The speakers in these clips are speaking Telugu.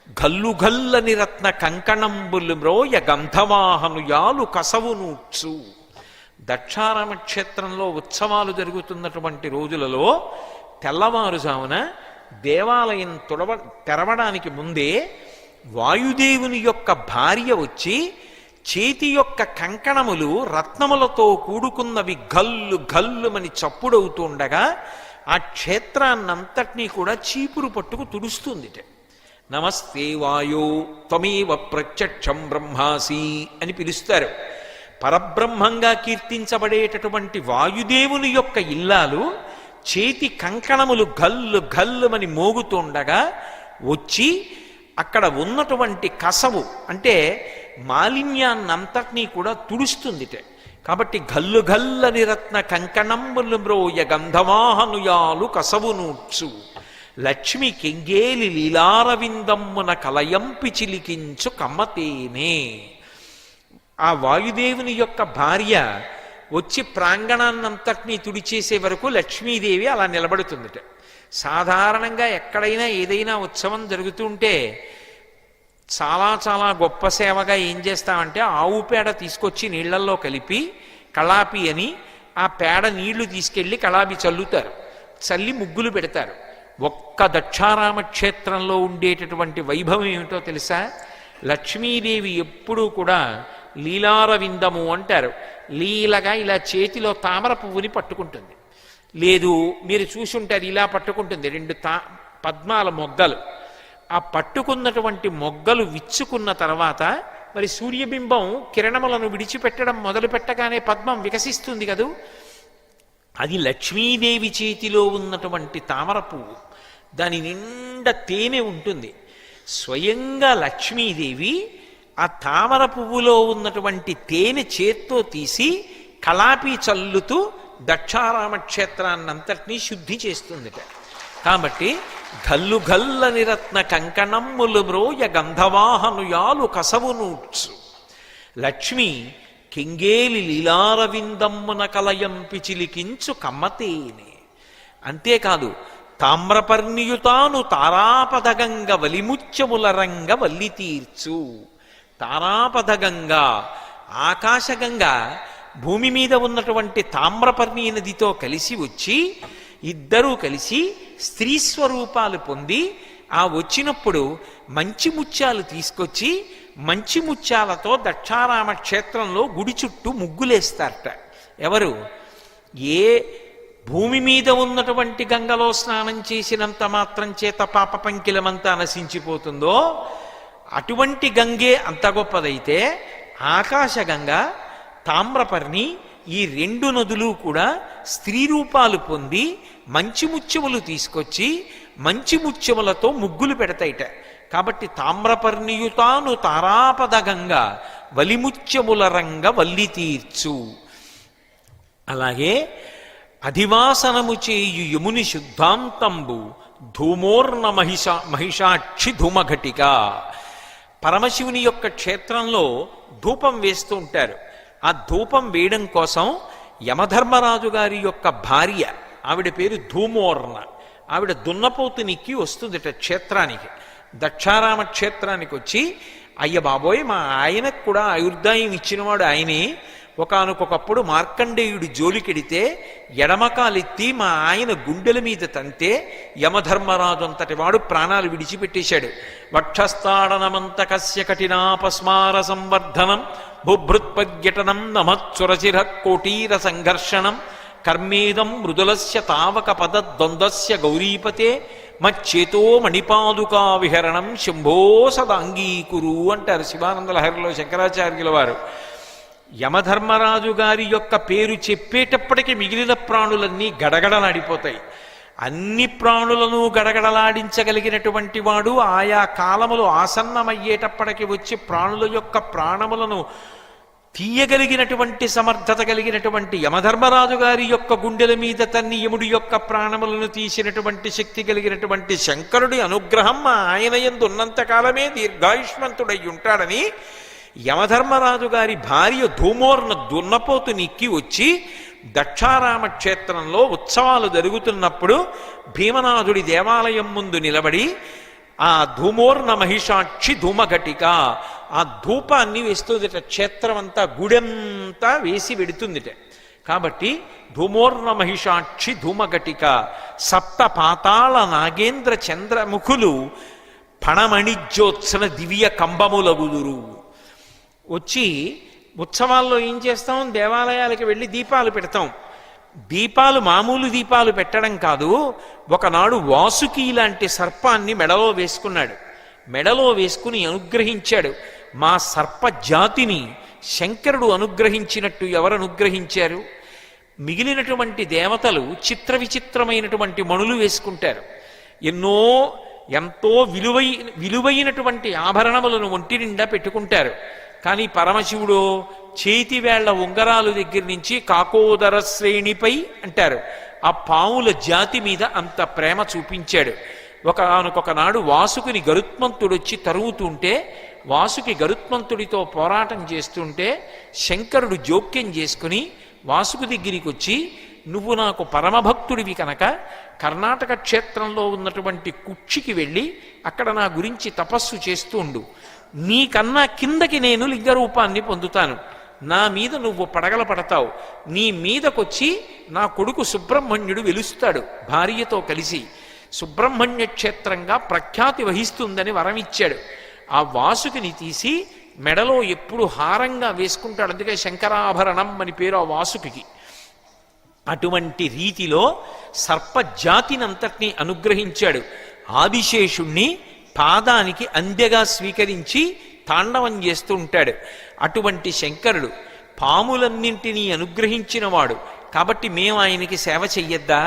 గల్లు గల్లని రత్న కంకణంబులు మ్రోయ గంధవాహనుయాలు కసవునూట్సు. దక్షారామ క్షేత్రంలో ఉత్సవాలు జరుగుతున్నటువంటి రోజులలో తెల్లవారుజామున దేవాలయం తెరవడానికి ముందే వాయుదేవుని యొక్క భార్య వచ్చి చేతి యొక్క కంకణములు రత్నములతో కూడుకున్నవి గల్లు గల్లుమని చప్పుడవుతుండగా ఆ క్షేత్రాన్నంతటినీ కూడా చీపురు పట్టుకు తుడుస్తుంది. నమస్తే వాయో త్వమేవ ప్రత్యక్షం బ్రహ్మాసి అని పిలుస్తారు. పరబ్రహ్మంగా కీర్తించబడేటటువంటి వాయుదేవుని యొక్క ఇల్లాలు చేతి కంకణములు గల్లు గల్లుమని మోగుతుండగా వచ్చి అక్కడ ఉన్నటువంటి కసవు అంటే మాలిన్యాన్నంతటినీ కూడా తుడుస్తుంది. కాబట్టి గల్లు గల్లని రత్న కంకణంబులు మ్రోయ గంధవాహనుయాలు కసవునూట్సు. లక్ష్మి కెంగేలి లీలారవిందమ్మున కలయంపి చిలికించు కమ్మతేనే. ఆ వాయుదేవుని యొక్క భార్య వచ్చి ప్రాంగణాన్నంతటినీ తుడిచేసే వరకు లక్ష్మీదేవి అలా నిలబడుతుందిట. సాధారణంగా ఎక్కడైనా ఏదైనా ఉత్సవం జరుగుతుంటే చాలా చాలా గొప్ప సేవగా ఏం చేస్తామంటే ఆవు పేడ తీసుకొచ్చి నీళ్లల్లో కలిపి కళాపి అని ఆ పేడ నీళ్లు తీసుకెళ్లి కళాపి చల్లుతారు, చల్లి ముగ్గులు పెడతారు. ఒక్క దక్షారామ క్షేత్రంలో ఉండేటటువంటి వైభవం ఏమిటో తెలుసా? లక్ష్మీదేవి ఎప్పుడూ కూడా లీలారవిందము అంటారు. లీలగా ఇలా చేతిలో తామర పువ్వుని పట్టుకుంటుంది. లేదు మీరు చూసుంటారు, ఇలా పట్టుకుంటుంది రెండు పద్మాల మొగ్గలు. ఆ పట్టుకున్నటువంటి మొగ్గలు విచ్చుకున్న తర్వాత మరి సూర్యబింబం కిరణములను విడిచిపెట్టడం మొదలు పెట్టగానే పద్మం వికసిస్తుంది కదూ. అది లక్ష్మీదేవి చేతిలో ఉన్నటువంటి తామర పువ్వు. దాని నిండా తేనె ఉంటుంది. స్వయంగా లక్ష్మీదేవి ఆ తామర పువ్వులో ఉన్నటువంటి తేనె చేత్తో తీసి కళాపి చల్లుతూ దక్షారామ క్షేత్రాన్నంతటినీ శుద్ధి చేస్తుందిట. కాబట్టి గల్లు గల్లని రత్న కంకణమ్ములు మ్రోయ గంధవాహనుయాలు కసవునూట్సు. లక్ష్మి కెంగేలి లీలారవిందమ్మున కలయంపి చిలికించు కమ్మతేనే. అంతేకాదు తామ్రపర్ణియుతాను తారాపదగంగ వలిముత్యముల రంగ వల్లి తీర్చు. తారాపదగంగా ఆకాశగంగా భూమి మీద ఉన్నటువంటి తామ్రపర్ణి నదితో కలిసి వచ్చి ఇద్దరూ కలిసి స్త్రీ స్వరూపాలు పొంది ఆ వచ్చినప్పుడు మంచి ముత్యాలు తీసుకొచ్చి మంచి ముత్యాలతో దక్షారామ క్షేత్రంలో గుడి చుట్టూ ముగ్గులేస్తారట. ఎవరు? ఏ భూమి మీద ఉన్నటువంటి గంగలో స్నానం చేసినంత మాత్రం చేత పాప పంకిలమంతా నశించిపోతుందో అటువంటి గంగే అంత గొప్పదైతే ఆకాశగంగ తామ్రపర్ణి ఈ రెండు నదులు కూడా స్త్రీ రూపాలు పొంది మంచి ముత్యములు తీసుకొచ్చి మంచి ముత్యములతో ముగ్గులు పెడతాయిట. కాబట్టి తామ్రపర్ణియుతాను తారాపదగంగా వలిముత్యముల రంగ వల్లి తీర్చు. అలాగే అధివాసనము చేయు యముని శుద్ధాంతంబు ధూమోర్ణ మహిషాక్షి ధూమఘటిక. పరమశివుని యొక్క క్షేత్రంలో ధూపం వేస్తూ ఉంటారు. ఆ ధూపం వేయడం కోసం యమధర్మరాజు గారి యొక్క భార్య, ఆవిడ పేరు ధూమోర్ణ, ఆవిడ దున్నపోతునికి వస్తుందిట క్షేత్రానికి. దక్షారామ క్షేత్రానికి వచ్చి అయ్య బాబోయ్ మా ఆయనకు కూడా ఆయుర్దాయం ఇచ్చినవాడు ఆయనే. ఒకానొకప్పుడు మార్కండేయుడి జోలికెడితే ఎడమకాలెత్తి మా ఆయన గుండెల మీద తంతే యమధర్మరాజు అంతటి వాడు ప్రాణాలు విడిచిపెట్టేశాడు. వక్షస్థాడనమంత కస్య కఠినాపస్మార సంవర్ధనం బుభృత్పర్యటనం నమత్సురచిర కోటీర సంఘర్షణం కర్మేదం మృదులస్య తావక పద ద్వంద్వస్య గౌరీపతే మచ్చేతో మణిపాదుకా విహరణం శంభో సదాంగీకురు అంటారు శివానంద లహరిలో శంకరాచార్యుల వారు. యమధర్మరాజు గారి యొక్క పేరు చెప్పేటప్పటికీ మిగిలిన ప్రాణులన్నీ గడగడలాడిపోతాయి. అన్ని ప్రాణులను గడగడలాడించగలిగినటువంటి వాడు ఆయా కాలములు ఆసన్నమయ్యేటప్పటికి వచ్చి ప్రాణుల యొక్క ప్రాణములను తీయగలిగినటువంటి సమర్థత కలిగినటువంటి యమధర్మరాజు గారి యొక్క గుండెల మీద తన్ని యముడి యొక్క ప్రాణములను తీసినటువంటి శక్తి కలిగినటువంటి శంకరుడి అనుగ్రహం మా ఆయన యందు ఉన్నంత కాలమే దీర్ఘాయుష్మంతుడై ఉంటాడని యమధర్మరాజు గారి భార్య ధూమోర్ణ దున్నపోతునిక్కి వచ్చి దక్షారామ క్షేత్రంలో ఉత్సవాలు జరుగుతున్నప్పుడు భీమనాథుడి దేవాలయం ముందు నిలబడి ఆ ధూమోర్ణ మహిషాక్షి ధూమఘటిక, ఆ ధూపాన్ని వేస్తుందిట, క్షేత్రం అంతా గుడెంతా వేసి వెడుతుందిట. కాబట్టి ధూమోర్ణ మహిషాక్షి ధూమఘటిక, సప్త పాతాళ నాగేంద్ర చంద్రముఖులు పణమణిజ్యోత్సన దివ్య కంబములగుదురు. వచ్చి ఉత్సవాల్లో ఏం చేస్తాం, దేవాలయాలకు వెళ్ళి దీపాలు పెడతాం. దీపాలు మామూలు దీపాలు పెట్టడం కాదు, ఒకనాడు వాసుకి లాంటి సర్పాన్ని మెడలో వేసుకున్నాడు. మెడలో వేసుకుని అనుగ్రహించాడు. మా సర్ప జాతిని శంకరుడు అనుగ్రహించినట్టు ఎవరు అనుగ్రహించారు? మిగిలినటువంటి దేవతలు చిత్ర విచిత్రమైనటువంటి మణులు వేసుకుంటారు, ఎంతో విలువైనటువంటి ఆభరణములను ఒంటి నిండా పెట్టుకుంటారు. కానీ పరమశివుడు చేతి వేళ్ల ఉంగరాలు దగ్గర నుంచి కాకోదర శ్రేణిపై అంటారు, ఆ పావుల జాతి మీద అంత ప్రేమ చూపించాడు. ఒకనొకనాడు వాసుకుని గరుత్మంతుడొచ్చి తరుగుతుంటే, వాసుకి గరుత్మంతుడితో పోరాటం చేస్తుంటే శంకరుడు జోక్యం చేసుకుని వాసుకు దగ్గరికి వచ్చి, నువ్వు నాకు పరమభక్తుడివి కనుక కర్ణాటక క్షేత్రంలో ఉన్నటువంటి కుక్షికి వెళ్ళి అక్కడ నా గురించి తపస్సు చేస్తూ ఉండు. నీకన్నా కిందకి నేను లింగరూపాన్ని పొందుతాను, నా మీద నువ్వు పడగల పడతావు. నీ మీదకొచ్చి నా కొడుకు సుబ్రహ్మణ్యుడు వెలుస్తాడు భార్యతో కలిసి, సుబ్రహ్మణ్య క్షేత్రంగా ప్రఖ్యాతి వహిస్తుందని వరమిచ్చాడు. ఆ వాసుకిని తీసి మెడలో ఎప్పుడు హారంగా వేసుకుంటాడు, అందుకే శంకరాభరణం అని పేరు ఆ వాసుకి. అటువంటి రీతిలో సర్పజాతినంతటినీ అనుగ్రహించాడు. ఆదిశేషుణ్ణి పాదానికి అందెగా స్వీకరించి తాండవం చేస్తూ ఉంటాడు. అటువంటి శంకరుడు పాములన్నింటినీ అనుగ్రహించినవాడు. కాబట్టి మేము ఆయనకి సేవ చెయ్యొద్దా?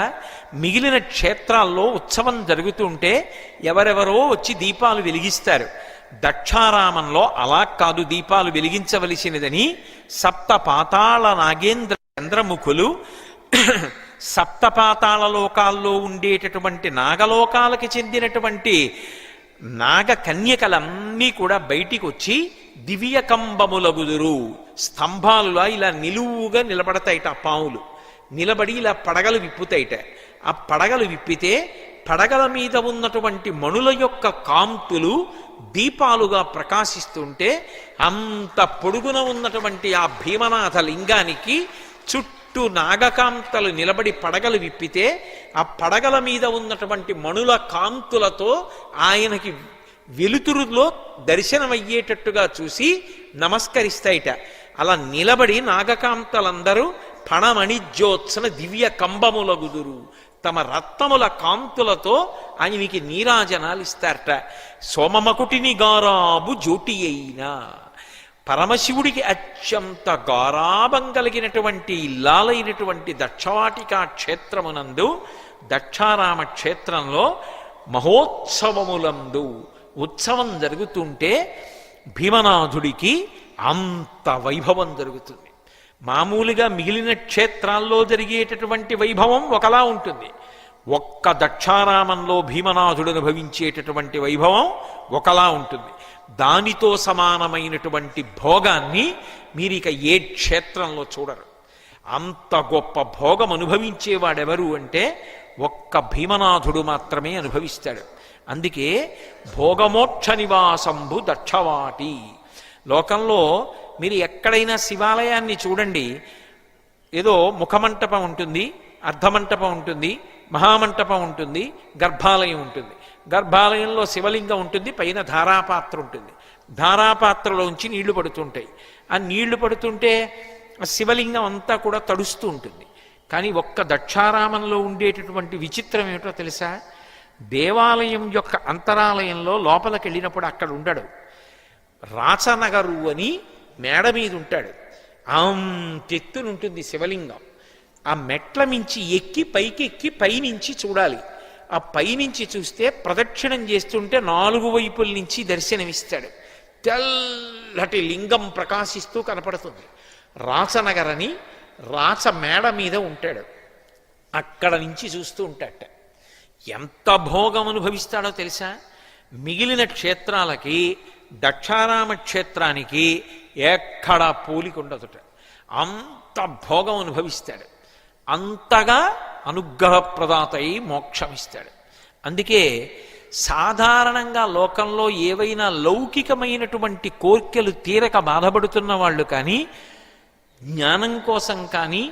మిగిలిన క్షేత్రాల్లో ఉత్సవం జరుగుతుంటే ఎవరెవరో వచ్చి దీపాలు వెలిగిస్తారు. దక్షారామంలో అలా కాదు దీపాలు వెలిగించవలసినదని సప్త పాతాళ నాగేంద్ర చంద్రముఖులు సప్తపాతాళ లోకాల్లో ఉండేటటువంటి నాగలోకాలకి చెందినటువంటి నాగ కన్యకలన్నీ కూడా బయటికి వచ్చి దివ్య కంబములగుదురు. స్తంభాలులా ఇలా నిలువుగా నిలబడతాయిట ఆ పాములు, నిలబడి ఇలా పడగలు విప్పుతాయిట. ఆ పడగలు విప్పితే పడగల మీద ఉన్నటువంటి మణుల యొక్క కాంతులు దీపాలుగా ప్రకాశిస్తుంటే అంత పొడుగున ఉన్నటువంటి ఆ భీమనాథ లింగానికి చుట్టూ నాగకాంతలు నిలబడి పడగలు విప్పితే ఆ పడగల మీద ఉన్నటువంటి మణుల కాంతులతో ఆయనకి వెలుతురులో దర్శనమయ్యేటట్టుగా చూసి నమస్కరిస్తాయిట. అలా నిలబడి నాగకాంతలందరూ పణమణిజ్యోత్సన దివ్య కంబములగుదురు. తమ రత్నముల కాంతులతో ఆయనకి నీరాజనాలు ఇస్తారట. సోమమకుటిని గారాబు జ్యోటి అయినా, పరమశివుడికి అత్యంత గారాభం కలిగినటువంటి ఇల్లాలైనటువంటి దక్షవాటికా క్షేత్రమునందు, దక్షారామ క్షేత్రంలో మహోత్సవములందు ఉత్సవం జరుగుతుంటే భీమనాథుడికి అంత వైభవం జరుగుతుంది. మామూలుగా మిగిలిన క్షేత్రాల్లో జరిగేటటువంటి వైభవం ఒకలా ఉంటుంది, ఒక్క దక్షారామంలో భీమనాథుడు అనుభవించేటటువంటి వైభవం ఒకలా ఉంటుంది. దానితో సమానమైనటువంటి భోగాన్ని మీరు ఇక ఏ క్షేత్రంలో చూడరు. అంత గొప్ప భోగం అనుభవించేవాడెవరు అంటే ఒక్క భీమనాథుడు మాత్రమే అనుభవిస్తాడు. అందుకే భోగమోక్ష నివాసంబు దక్షవాటి. లోకంలో మీరు ఎక్కడైనా శివాలయాన్ని చూడండి, ఏదో ముఖమంటపం ఉంటుంది, అర్ధమంటపం ఉంటుంది, మహామంటపం ఉంటుంది, గర్భాలయం ఉంటుంది. గర్భాలయంలో శివలింగం ఉంటుంది, పైన ధారాపాత్ర ఉంటుంది. ధారాపాత్రలోంచి నీళ్లు పడుతుంటాయి. ఆ నీళ్లు పడుతుంటే ఆ శివలింగం అంతా కూడా తడుస్తూ ఉంటుంది. కానీ ఒక్క దక్షారామంలో ఉండేటటువంటి విచిత్రం ఏమిటో తెలుసా? దేవాలయం యొక్క అంతరాలయంలో లోపలికి వెళ్ళినప్పుడు అక్కడ ఉండడు, రాచనగరు అని మేడ మీద ఉంటాడు. అంతెత్తునుంటుంది శివలింగం. ఆ మెట్ల మించి ఎక్కి పైకి ఎక్కి పైనుంచి చూడాలి. ఆ పైనుంచి చూస్తే ప్రదక్షిణం చేస్తుంటే 4 వైపుల నుంచి దర్శనమిస్తాడు. తెల్లటి లింగం ప్రకాశిస్తూ కనపడుతుంది. రాచనగరని రాచ మేడ మీద ఉంటాడు. అక్కడ నుంచి చూస్తూ ఉంటాడట. ఎంత భోగం అనుభవిస్తాడో తెలుసా? మిగిలిన క్షేత్రాలకి దక్షారామ క్షేత్రానికి ఎక్కడా పోలికుండదుట. అంత భోగం అనుభవిస్తాడు, అంతగా అనుగ్రహప్రదాత అయి మోక్షమిస్తాడు. అందుకే సాధారణంగా లోకంలో ఏవైనా లౌకికమైనటువంటి కోర్కెలు తీరక బాధపడుతున్న వాళ్ళు కానీ, జ్ఞానం కోసం కానీ,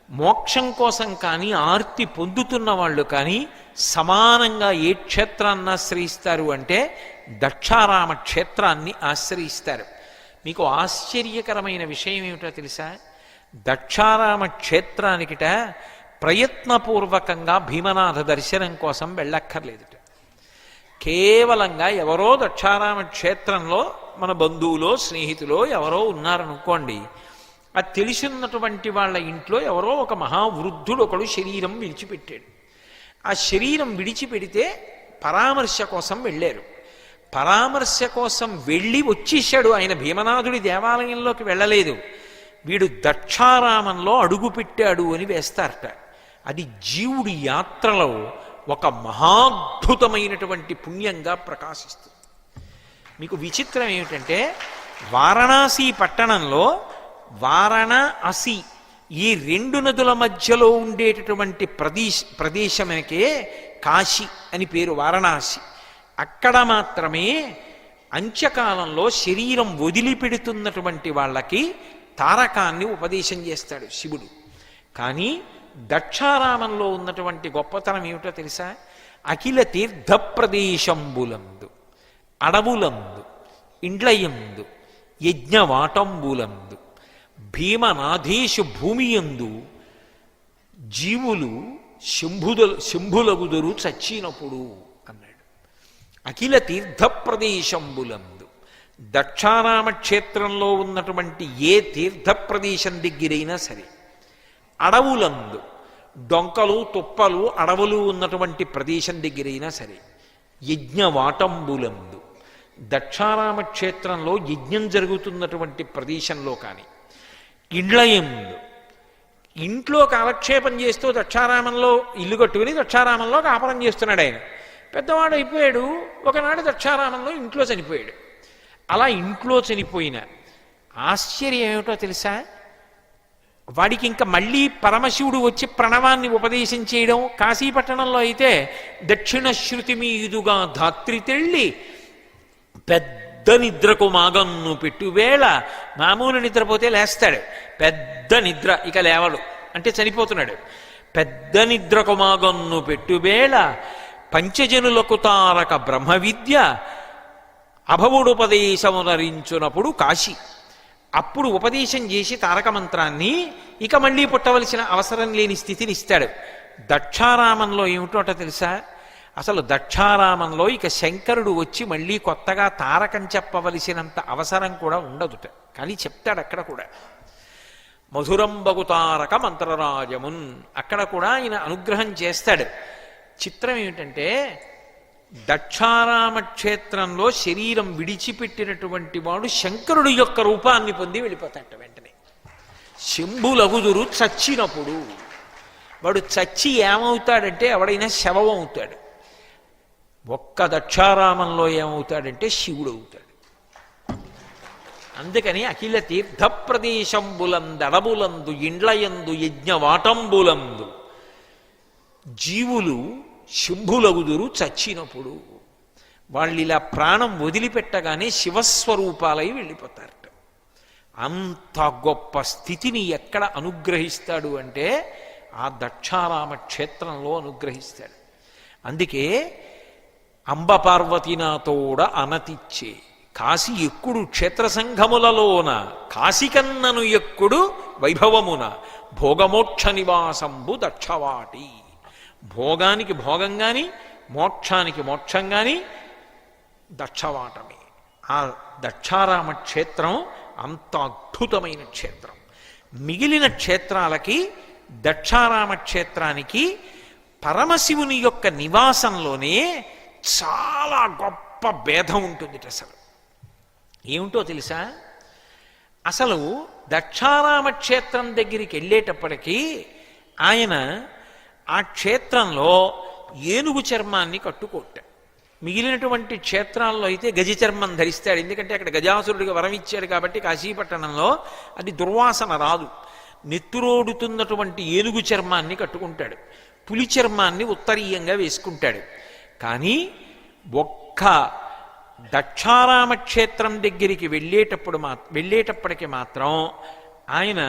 మోక్షం కోసం కానీ ఆర్తి పొందుతున్న వాళ్ళు కానీ సమానంగా ఏ క్షేత్రాన్ని ఆశ్రయిస్తారు అంటే దక్షారామ క్షేత్రాన్ని ఆశ్రయిస్తారు. మీకు ఆశ్చర్యకరమైన విషయం ఏమిటో తెలుసా? దక్షారామ క్షేత్రానికిట ప్రయత్నపూర్వకంగా భీమనాథ దర్శనం కోసం వెళ్ళక్కర్లేదుట. కేవలంగా ఎవరో దక్షారామ క్షేత్రంలో మన బంధువులో స్నేహితులో ఎవరో ఉన్నారనుకోండి, అది తెలిసినటువంటి వాళ్ళ ఇంట్లో ఎవరో ఒక మహావృద్ధుడు ఒకడు శరీరం విడిచిపెట్టాడు. ఆ శరీరం విడిచిపెడితే పరామర్శ కోసం వెళ్ళారు. పరామర్శ కోసం వెళ్ళి వచ్చేశాడు. ఆయన భీమనాథుడి దేవాలయంలోకి వెళ్ళలేదు. వీడు దక్షారామంలో అడుగుపెట్టాడు అని వేస్తారట. అది జీవుడి యాత్రలో ఒక మహాద్భుతమైనటువంటి పుణ్యంగా ప్రకాశిస్తుంది. మీకు విచిత్రం ఏమిటంటే, వారణాసి పట్టణంలో వారణాసి ఈ రెండు నదుల మధ్యలో ఉండేటటువంటి ప్రదేశమే కాశీ అని పేరు, వారణాసి. అక్కడ మాత్రమే అంత్యకాలంలో శరీరం వదిలిపెడుతున్నటువంటి వాళ్ళకి తారకాన్ని ఉపదేశం చేస్తాడు శివుడు. కానీ దక్షారామంలో ఉన్నటువంటి గొప్పతనం ఏమిటో తెలుసా? అఖిల తీర్థ ప్రదేశంబులందు, అడవులందు, ఇండ్లయందు, యజ్ఞవాటంబులందు, భీమనాథేశు భూమియందు జీవులు శంభులగుదురు చచ్చినప్పుడు అన్నాడు. అఖిల తీర్థ ప్రదేశంబులందు, దక్షారామ క్షేత్రంలో ఉన్నటువంటి ఏ తీర్థ ప్రదేశం దగ్గరైనా సరే, అడవులందు, డొంకలు తుప్పలు అడవులు ఉన్నటువంటి ప్రదేశం దగ్గరైనా సరే, యజ్ఞవాటంబులందు, దక్షారామ క్షేత్రంలో యజ్ఞం జరుగుతున్నటువంటి ప్రదేశంలో కానీ, ఇండ్లయందు, ఇంట్లో కాలక్షేపం చేస్తూ దక్షారామంలో ఇల్లు కట్టుకుని దక్షారామంలో కాపురం చేస్తున్నాడు ఆయన. పెద్దవాడు అయిపోయాడు. ఒకనాడు దక్షారామంలో ఇంట్లో చనిపోయాడు. అలా ఇంట్లో చనిపోయిన ఆశ్చర్యం ఏమిటో తెలుసా? వాడికి ఇంకా మళ్ళీ పరమశివుడు వచ్చి ప్రణవాన్ని ఉపదేశం చేయడం. కాశీపట్టణంలో అయితే దక్షిణ శృతి మీదుగా ధాత్రి తెళ్ళి పెద్ద నిద్రకు మాగన్ను పెట్టువేళ, మామూలు నిద్రపోతే లేస్తాడు, పెద్ద నిద్ర ఇక లేవడు అంటే చనిపోతున్నాడు. పెద్ద నిద్రకు మాగన్ను పెట్టువేళ పంచజనులకు తారక బ్రహ్మ విద్య అభవుడుపదేశమునరించునప్పుడు కాశీ. అప్పుడు ఉపదేశం చేసి తారక మంత్రాన్ని ఇక మళ్ళీ పుట్టవలసిన అవసరం లేని స్థితిని ఇస్తాడు. దక్షారామంలో ఏమిటో తెలుసా? అసలు దక్షారామంలో ఇక శంకరుడు వచ్చి మళ్ళీ కొత్తగా తారకం చెప్పవలసినంత అవసరం కూడా ఉండదుట. కానీ చెప్తాడు అక్కడ కూడా. మధురంబగు తారక మంత్రరాజమున్, అక్కడ కూడా ఆయన అనుగ్రహం చేస్తాడు. చిత్రం ఏమిటంటే, దక్షారామ క్షేత్రంలో శరీరం విడిచిపెట్టినటువంటి వాడు శంకరుడు యొక్క రూపాన్ని పొంది వెళ్ళిపోతాడట వెంటనే. శంభులగుదురు చచ్చినప్పుడు. వాడు చచ్చి ఏమవుతాడంటే ఎవడైనా శవం అవుతాడు. ఒక్క దక్షారామంలో ఏమవుతాడంటే శివుడు అవుతాడు. అందుకని అఖిల తీర్థ ప్రదేశంబులందు, అడవులందు, ఇండ్లయందు, యజ్ఞవాటంబులందు జీవులు శంభులగుదురు చచ్చినప్పుడు. వాళ్ళు ఇలా ప్రాణం వదిలిపెట్టగానే శివస్వరూపాలై వెళ్ళిపోతారట. అంత గొప్ప స్థితిని ఎక్కడ అనుగ్రహిస్తాడు అంటే ఆ దక్షారామ క్షేత్రంలో అనుగ్రహిస్తాడు. అందుకే అంబ పార్వతీనాతోడ అనతిచ్చే కాశీ ఎక్కుడు క్షేత్ర సంఘములలోన, కాశికన్నను ఎక్కుడు వైభవమున, భోగమోక్ష నివాసంబు దక్షవాటి. భోగానికి భోగం గాని, మోక్షానికి మోక్షం గాని దక్షవాటమే. ఆ దక్షారామ క్షేత్రం అంత అద్భుతమైన క్షేత్రం. మిగిలిన క్షేత్రాలకి దక్షారామ క్షేత్రానికి పరమశివుని యొక్క నివాసంలోనే చాలా గొప్ప భేదం ఉంటుంది. అసలు ఏమిటో తెలుసా? అసలు దక్షారామ క్షేత్రం దగ్గరికి వెళ్ళేటప్పటికీ ఆయన ఆ క్షేత్రంలో ఏనుగు చర్మాన్ని కట్టుకోట. మిగిలినటువంటి క్షేత్రాల్లో అయితే గజ చర్మం ధరిస్తాడు. ఎందుకంటే అక్కడ గజాసురుడిగా వరం ఇచ్చాడు కాబట్టి కాశీపట్టణంలో అది దుర్వాసన రాదు. నెత్తురోడుతున్నటువంటి ఏనుగు చర్మాన్ని కట్టుకుంటాడు. పులి చర్మాన్ని ఉత్తరీయంగా వేసుకుంటాడు. కానీ ఒక్క దక్షారామ క్షేత్రం దగ్గరికి వెళ్ళేటప్పటికి మాత్రం ఆయన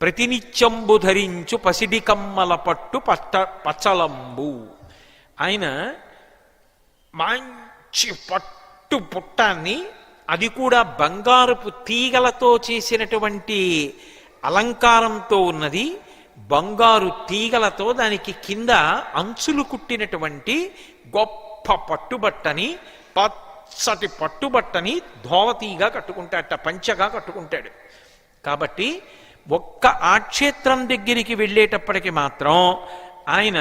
ప్రతినిత్యంబు ధరించు పసిడి కమ్మల పట్టు పచ్చలంబు. ఆయన మంచి పట్టు పుట్టాన్ని, అది కూడా బంగారపు తీగలతో చేసినటువంటి అలంకారంతో ఉన్నది, బంగారు తీగలతో దానికి కింద అంచులు కుట్టినటువంటి గొప్ప పట్టుబట్టని, పచ్చటి పట్టుబట్టని ధోవతీగా కట్టుకుంటాడట, పంచగా కట్టుకుంటాడు. కాబట్టి ఒక్క ఆ క్షేత్రం దగ్గరికి వెళ్ళేటప్పటికి మాత్రం ఆయన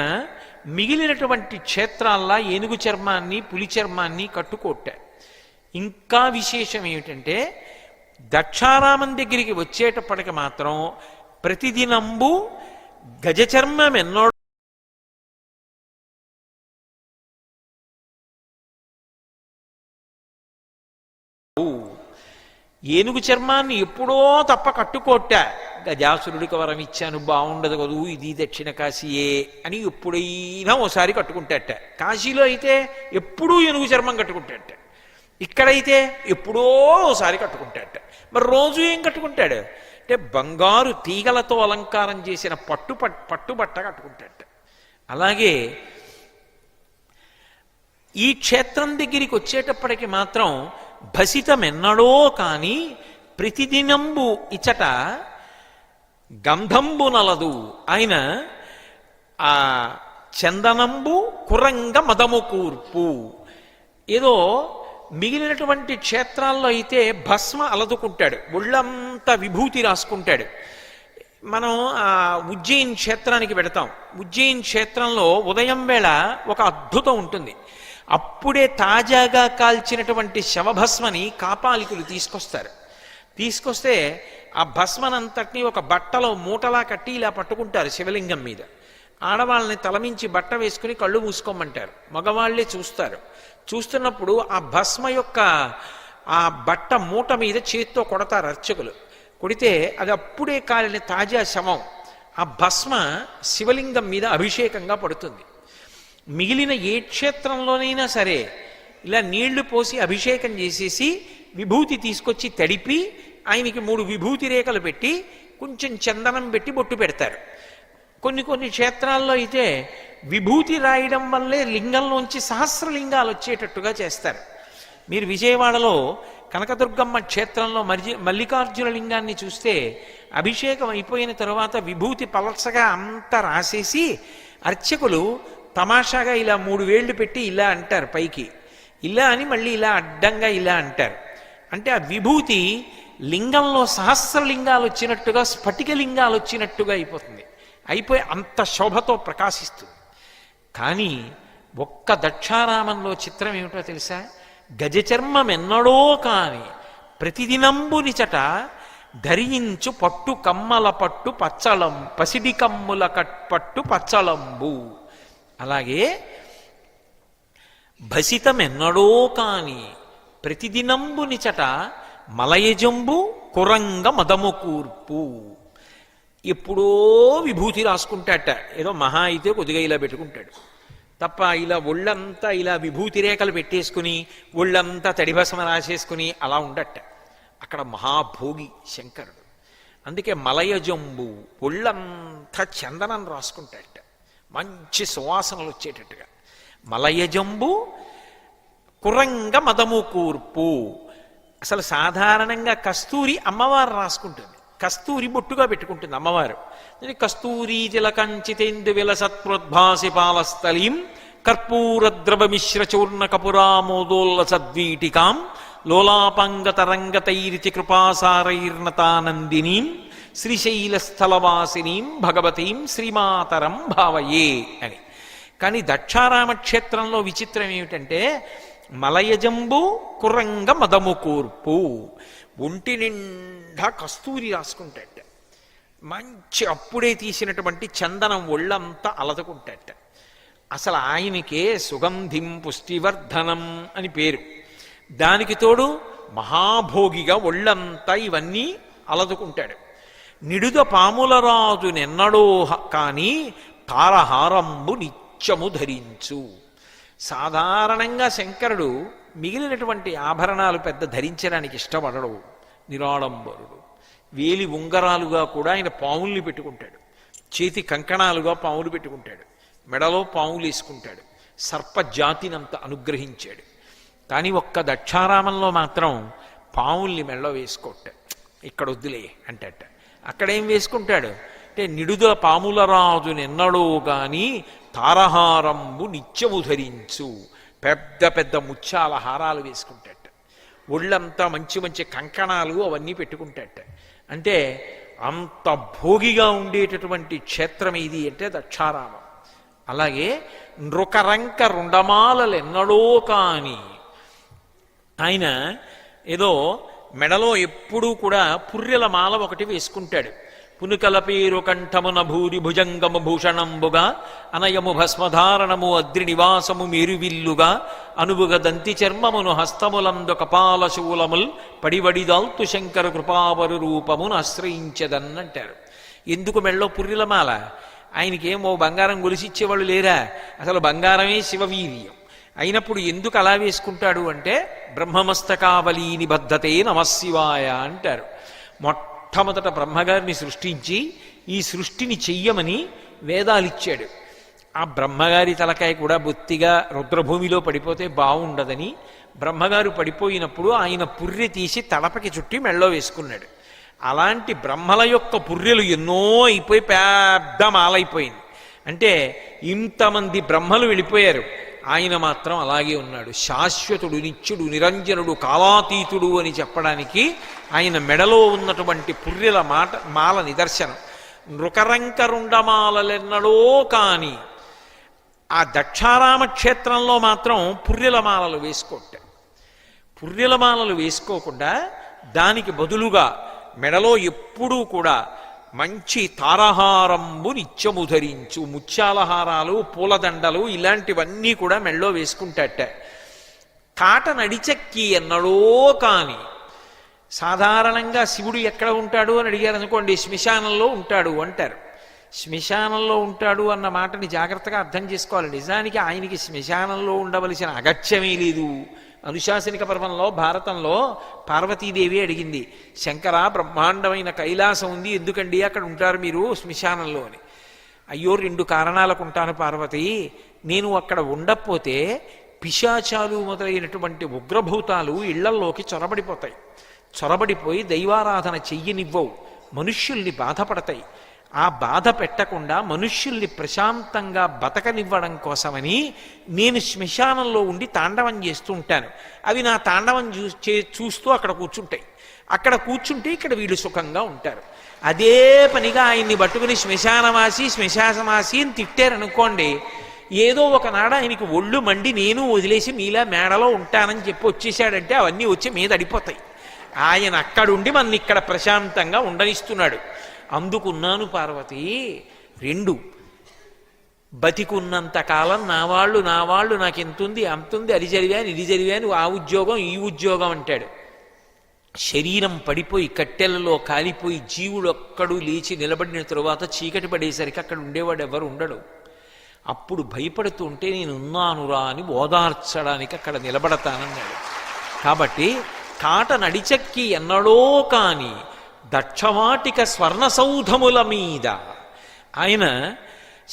మిగిలినటువంటి క్షేత్రాల్లా ఏనుగు చర్మాన్ని, పులి చర్మాన్ని కట్టుకోటాడు. ఇంకా విశేషం ఏమిటంటే దక్షారామం దగ్గరికి వచ్చేటప్పటికి మాత్రం ప్రతిదినంబు గజచర్మం ఎన్నో ఏనుగు చర్మాన్ని ఎప్పుడో తప్ప కట్టుకోట. గజాసురుడికి వరం ఇచ్చాను, బాగుండదు కదూ, ఇది దక్షిణ కాశీయే అని ఎప్పుడైనా ఓసారి కట్టుకుంటాట. కాశీలో అయితే ఎప్పుడూ ఏనుగు చర్మం కట్టుకుంటాట, ఇక్కడైతే ఎప్పుడో ఓసారి కట్టుకుంటాట. మరి రోజు ఏం కట్టుకుంటాడు అంటే బంగారు తీగలతో అలంకారం చేసిన పట్టుబట్ట కట్టుకుంటాట. అలాగే ఈ క్షేత్రం దగ్గరికి వచ్చేటప్పటికి మాత్రం భసితమెన్నడో కాని ప్రతిదినంబు ఇచట గంధంబు నలదు. ఆయన ఆ చందనంబు కురంగ మదము కూర్పు. ఏదో మిగిలినటువంటి క్షేత్రాల్లో అయితే భస్మ అలదుకుంటాడు, ఒళ్ళంతా విభూతి రాసుకుంటాడు. మనం ఆ ఉజ్జయిన్ క్షేత్రానికి వెడతాం. ఉజ్జయిన్ క్షేత్రంలో ఉదయం వేళ ఒక అద్భుతం ఉంటుంది. అప్పుడే తాజాగా కాల్చినటువంటి శవభస్మని కాపాలికులు తీసుకొస్తే ఆ భస్మనంతటినీ ఒక బట్టలో మూటలా కట్టి ఇలా పట్టుకుంటారు శివలింగం మీద. ఆడవాళ్ళని తలమించి బట్ట వేసుకుని కళ్ళు మూసుకోమంటారు, మగవాళ్లే చూస్తారు. చూస్తున్నప్పుడు ఆ భస్మ యొక్క ఆ బట్ట మూట మీద చేత్తో కొడతారు అర్చకులు. కొడితే అది అప్పుడే కాలిన తాజా శవం ఆ భస్మ శివలింగం మీద అభిషేకంగా పడుతుంది. మిగిలిన ఏ క్షేత్రంలోనైనా సరే ఇలా నీళ్లు పోసి అభిషేకం చేసేసి విభూతి తీసుకొచ్చి తడిపి ఆయనకి 3 విభూతి రేఖలు పెట్టి కొంచెం చందనం పెట్టి బొట్టు పెడతారు. కొన్ని క్షేత్రాల్లో అయితే విభూతి రాయడం వల్లే లింగంలోంచి సహస్రలింగాలు వచ్చేటట్టుగా చేస్తారు. మీరు విజయవాడలో కనకదుర్గమ్మ క్షేత్రంలో మల్లికార్జున లింగాన్ని చూస్తే అభిషేకం అయిపోయిన తర్వాత విభూతి పలసగా అంతా రాసేసి అర్చకులు తమాషాగా ఇలా 3 వేళ్లు పెట్టి ఇలా అంటారు పైకి, ఇలా అని మళ్ళీ ఇలా అడ్డంగా ఇలా అంటారు. అంటే ఆ విభూతి లింగంలో సహస్రలింగాలు వచ్చినట్టుగా, స్ఫటికలింగాలు వచ్చినట్టుగా అయిపోయి అంత శోభతో ప్రకాశిస్తుంది. కానీ ఒక్క దక్షారామంలో చిత్రం ఏమిటో తెలుసా? గజచర్మం ఎన్నడో కాని ప్రతిదినంబునిచట ధరించు పట్టు కమ్మల పట్టు పచ్చలం పసిడి కమ్ముల పట్టు పచ్చలంబు. అలాగే భసితమెన్నడో కాని ప్రతిదినంబునిచట మలయజంబు కురంగ మదము కూర్పు. ఎప్పుడో విభూతి రాసుకుంటాట, ఏదో మహా అయితే కొద్దిగా ఇలా పెట్టుకుంటాడు తప్ప ఇలా ఒళ్ళంతా ఇలా విభూతి రేఖలు పెట్టేసుకుని ఒళ్ళంతా తడిభస్మ రాసేసుకుని అలా ఉండట. అక్కడ మహాభోగి శంకరుడు. అందుకే మలయజంబు, ఒళ్ళంతా చందనం రాసుకుంటాట, మంచి సువాసనలు వచ్చేటట్టుగా. మలయజంబు కురంగ మదము కూర్పు. అసలు సాధారణంగా కస్తూరి అమ్మవారు రాసుకుంటుంది, కస్తూరి బొట్టుగా పెట్టుకుంటుంది అమ్మవారు. కస్తూరీ తిలకంచితేందు విలసత్ప్రోద్భాసి పాలస్థలీం కర్పూరద్రవ మిశ్ర చూర్ణ కపురామోదోల్ల సద్వీటికాం లోలాపంగతరంగతైరితి కృపాసారైర్నతానందినీం శ్రీశైలస్థలవాసినీం భగవతీం శ్రీమాతరం భావయే అని. కానీ దక్షారామ క్షేత్రంలో విచిత్రం ఏమిటంటే మలయజంబు కురంగ మదము కూర్పు. ఒంటి నిండా కస్తూరి రాసుకుంటాట, మంచి అప్పుడే తీసినటువంటి చందనం ఒళ్ళంతా అలదుకుంటాట. అసలు ఆయనకే సుగంధిం పుష్టివర్ధనం అని పేరు. దానికి తోడు మహాభోగిగా ఒళ్ళంతా ఇవన్నీ అలదుకుంటాడు. నిడుద పాములరాజు నెన్నడో కాని తారహారంబు నిత్యము ధరించు. సాధారణంగా శంకరుడు మిగిలినటువంటి ఆభరణాలు పెద్ద ధరించడానికి ఇష్టపడడు. నిరాడంబరుడు. వేలి ఉంగరాలుగా కూడా ఆయన పావుల్ని పెట్టుకుంటాడు, చేతి కంకణాలుగా పావులు పెట్టుకుంటాడు, మెడలో పావులు వేసుకుంటాడు. సర్పజాతినంత అనుగ్రహించాడు. కానీ ఒక్క దక్షారామంలో మాత్రం పావుల్ని మెడలో వేసుకోట. ఇక్కడ వద్దులే అంటట. అక్కడేం వేసుకుంటాడు అంటే, నిడుదల పాముల రాజు నిన్నడో గాని తారహారంబు నిత్యము ధరించు. పెద్ద పెద్ద ముత్యాల హారాలు వేసుకుంటాట. ఒళ్ళంతా మంచి మంచి కంకణాలు అవన్నీ పెట్టుకుంటాట. అంటే అంత భోగిగా ఉండేటటువంటి క్షేత్రం ఇది అంటే దక్షారామం. అలాగే నృకరంక రుండమాలెన్నడో కాని, ఆయన ఏదో మెడలో ఎప్పుడూ కూడా పుర్రెల మాల ఒకటి వేసుకుంటాడు. పునుకల పేరు కంఠమున భూరి భుజంగము భూషణంబుగా అనయము భస్మధారణము అద్రి నివాసము మేరువిల్లుగా అనుబుగ దంతి చర్మమును హస్తములందు కపాల శూలముల్ పడివడిదాల్తు శంకర కృపావరు రూపమును ఆశ్రయించదన్నంటారు. ఎందుకు మెడలో పుర్రెల మాల? ఆయనకేమో బంగారం గొలిసిచ్చేవాళ్ళు లేరా? అసలు బంగారమే శివవీర్యం. అయినప్పుడు ఎందుకు అలా వేసుకుంటాడు అంటే, బ్రహ్మమస్తకావలీ నిబద్ధతే నమశివాయ అంటారు. మొట్టమొదట బ్రహ్మగారిని సృష్టించి ఈ సృష్టిని చెయ్యమని వేదాలిచ్చాడు. ఆ బ్రహ్మగారి తలకాయ కూడా బొత్తిగా రుద్రభూమిలో పడిపోతే బాగుండదని బ్రహ్మగారు పడిపోయినప్పుడు ఆయన పుర్రె తీసి తలపకి చుట్టి మెళ్ళో వేసుకున్నాడు. అలాంటి బ్రహ్మల యొక్క పుర్రెలు ఎన్నో అయిపోయి పెద్ద మాలైపోయింది. అంటే ఇంతమంది బ్రహ్మలు వెళ్ళిపోయారు, ఆయన మాత్రం అలాగే ఉన్నాడు. శాశ్వతుడు, నిత్యుడు, నిరంజనుడు, కాలాతీతుడు అని చెప్పడానికి ఆయన మెడలో ఉన్నటువంటి పుర్రెల మాల నిదర్శనం. నృకరంకరుండమాలెన్నడో కాని, ఆ దక్షారామ క్షేత్రంలో మాత్రం పుర్రెల మాలలు వేసుకోట. పుర్రెల మాలలు వేసుకోకుండా దానికి బదులుగా మెడలో ఎప్పుడూ కూడా మంచి తారహారంబు నిత్యము ధరించు. ముత్యాలహారాలు, పూలదండలు ఇలాంటివన్నీ కూడా మెడలో వేసుకుంటాట. కాట నడిచెక్కి ఎన్నడో కాని, సాధారణంగా శివుడు ఎక్కడ ఉంటాడు అని అడిగారు అనుకోండి, శ్మశానంలో ఉంటాడు అంటారు. శ్మశానంలో ఉంటాడు అన్న మాటని జాగ్రత్తగా అర్థం చేసుకోవాలి. నిజానికి ఆయనకి శ్మశానంలో ఉండవలసిన అగత్యమే లేదు. అనుశాసనిక పర్వంలో భారతంలో పార్వతీదేవి అడిగింది, శంకర బ్రహ్మాండమైన కైలాసం ఉంది, ఎందుకండి అక్కడ ఉంటారు మీరు శ్మశానంలో అని. అయ్యో 2 కారణాలకు ఉంటాను పార్వతి. నేను అక్కడ ఉండకపోతే పిశాచాలు మొదలైనటువంటి ఉగ్రభూతాలు ఇళ్లల్లోకి చొరబడిపోతాయి. చొరబడిపోయి దైవారాధన చెయ్యనివ్వవు, మనుష్యుల్ని బాధపడతాయి. ఆ బాధ పెట్టకుండా మనుష్యుల్ని ప్రశాంతంగా బతకనివ్వడం కోసమని నేను శ్మశానంలో ఉండి తాండవం చేస్తూ ఉంటాను. అవి నా తాండవం చూస్తూ అక్కడ కూర్చుంటాయి. అక్కడ కూర్చుంటే ఇక్కడ వీళ్ళు సుఖంగా ఉంటారు. అదే పనిగా ఆయన్ని పట్టుకుని శ్మశానవాసి శ్మశానవాసి అని తిట్టారనుకోండి, ఏదో ఒకనాడు ఆయనకి ఒళ్ళు మండి నేను వదిలేసి మీలా మేడలో ఉంటానని చెప్పి వచ్చేసాడంటే అవన్నీ వచ్చి మీద అడిపోతాయి. ఆయన అక్కడుండి మన ఇక్కడ ప్రశాంతంగా ఉండనిస్తున్నాడు. అందుకున్నాను పార్వతి. 2, బతికున్నంత కాలం నా వాళ్ళు నాకు ఎంతుంది అంతుంది, అది జరిగాను ఇది జరిగాను, ఆ ఉద్యోగం ఈ ఉద్యోగం అంటాడు. శరీరం పడిపోయి కట్టెలలో కాలిపోయి జీవుడు ఒక్కడు లేచి నిలబడిన తరువాత చీకటి పడేసరికి అక్కడ ఉండేవాడు ఎవరు ఉండడు. అప్పుడు భయపడుతూ ఉంటే నేనున్నానురా అని ఓదార్చడానికి అక్కడ నిలబడతానన్నాడు. కాబట్టి కాట నడిచెక్కి ఎన్నడో కాని దక్షవాటిక స్వర్ణ సౌధముల మీద, ఆయన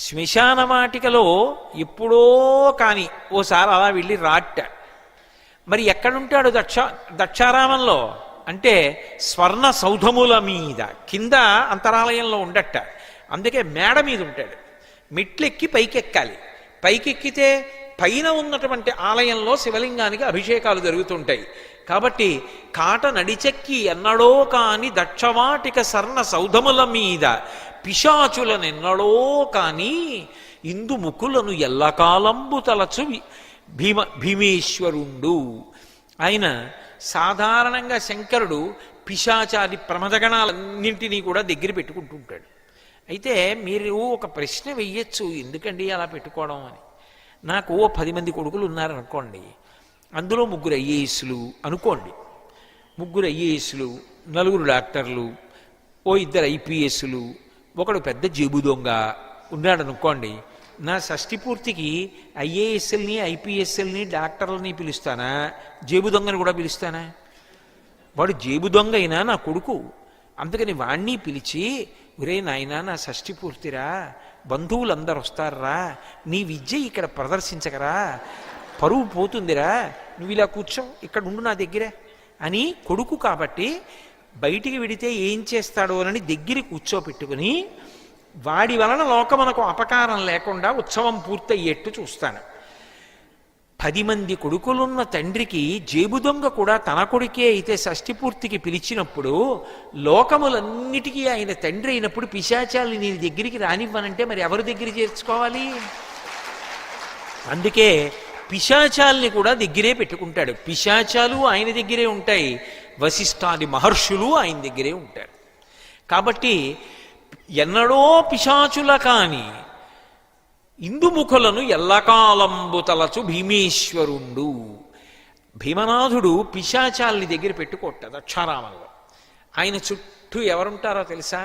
శ్మశానవాటికలో ఎప్పుడో కాని ఓసారి అలా వెళ్ళి రాట్ట. మరి ఎక్కడుంటాడు దక్షారామంలో అంటే స్వర్ణ సౌధముల మీద, కింద అంతరాలయంలో ఉండట. అందుకే మేడ మీద ఉంటాడు. మెట్లెక్కి పైకెక్కాలి. పైకెక్కితే పైన ఉన్నటువంటి ఆలయంలో శివలింగానికి అభిషేకాలు జరుగుతుంటాయి. కాబట్టి కాట నడిచెక్కి ఎన్నడో కాని దక్షవాటిక సర్ణ సౌధముల మీద పిశాచులనెన్నడో కాని ఇందు ముకులను ఎల్లకాలంబు తలచు భీమేశ్వరుండు. ఆయన సాధారణంగా శంకరుడు పిశాచాది ప్రమదగణాలన్నింటినీ కూడా దగ్గర పెట్టుకుంటుంటాడు. అయితే మీరు ఒక ప్రశ్న వెయ్యొచ్చు, ఎందుకండి అలా పెట్టుకోవడం అని. నాకు 10 మంది కొడుకులు ఉన్నారనుకోండి, అందులో 3 ఐఏఎస్లు అనుకోండి, 3 ఐఏఎస్లు, 4 డాక్టర్లు, 2 ఐపీఎస్లు, ఒకడు పెద్ద జేబు దొంగ ఉన్నాడు అనుకోండి. నా షష్ఠి పూర్తికి ఐఏఎస్ఎల్ని ఐపీఎస్ఎల్ని డాక్టర్లని పిలుస్తానా, జేబు దొంగని కూడా పిలుస్తానా? వాడు జేబు దొంగ అయినా నా కొడుకు. అందుకని వాణ్ణి పిలిచి, ఒరే నాయనా నా షష్ఠి పూర్తిరా, బంధువులందరూ వస్తారా, నీ విద్య ఇక్కడ ప్రదర్శించకరా, పరువు పోతుందిరా, నువ్వు ఇలా కూర్చో, ఇక్కడ ఉండు నా దగ్గర అని, కొడుకు కాబట్టి బయటికి వెడితే ఏం చేస్తాడో అని దగ్గర కూర్చోపెట్టుకుని వాడి వలన లోకమునకు అపకారం లేకుండా ఉత్సవం పూర్తయ్యేట్టు చూస్తాను. 10 మంది కొడుకులున్న తండ్రికి జేబు దొంగ కూడా తన కొడుకే అయితే షష్ఠి పూర్తికి పిలిచినప్పుడు, లోకములన్నిటికీ ఆయన తండ్రి అయినప్పుడు పిశాచాల్ని నీ దగ్గరికి రానివ్వనంటే మరి ఎవరి దగ్గర చేర్చుకోవాలి? అందుకే పిశాచాల్ని కూడా దగ్గరే పెట్టుకుంటాడు. పిశాచాలు ఆయన దగ్గరే ఉంటాయి, వశిష్ఠాది మహర్షులు ఆయన దగ్గరే ఉంటారు. కాబట్టి ఎన్నడో పిశాచుల కాని ఇందుముఖులను ఎల్లకాలంబు తలచు భీమేశ్వరుండు. భీమనాథుడు పిశాచాల్ని దగ్గర పెట్టుకోట దక్షారామంలో. ఆయన చుట్టూ ఎవరుంటారో తెలుసా?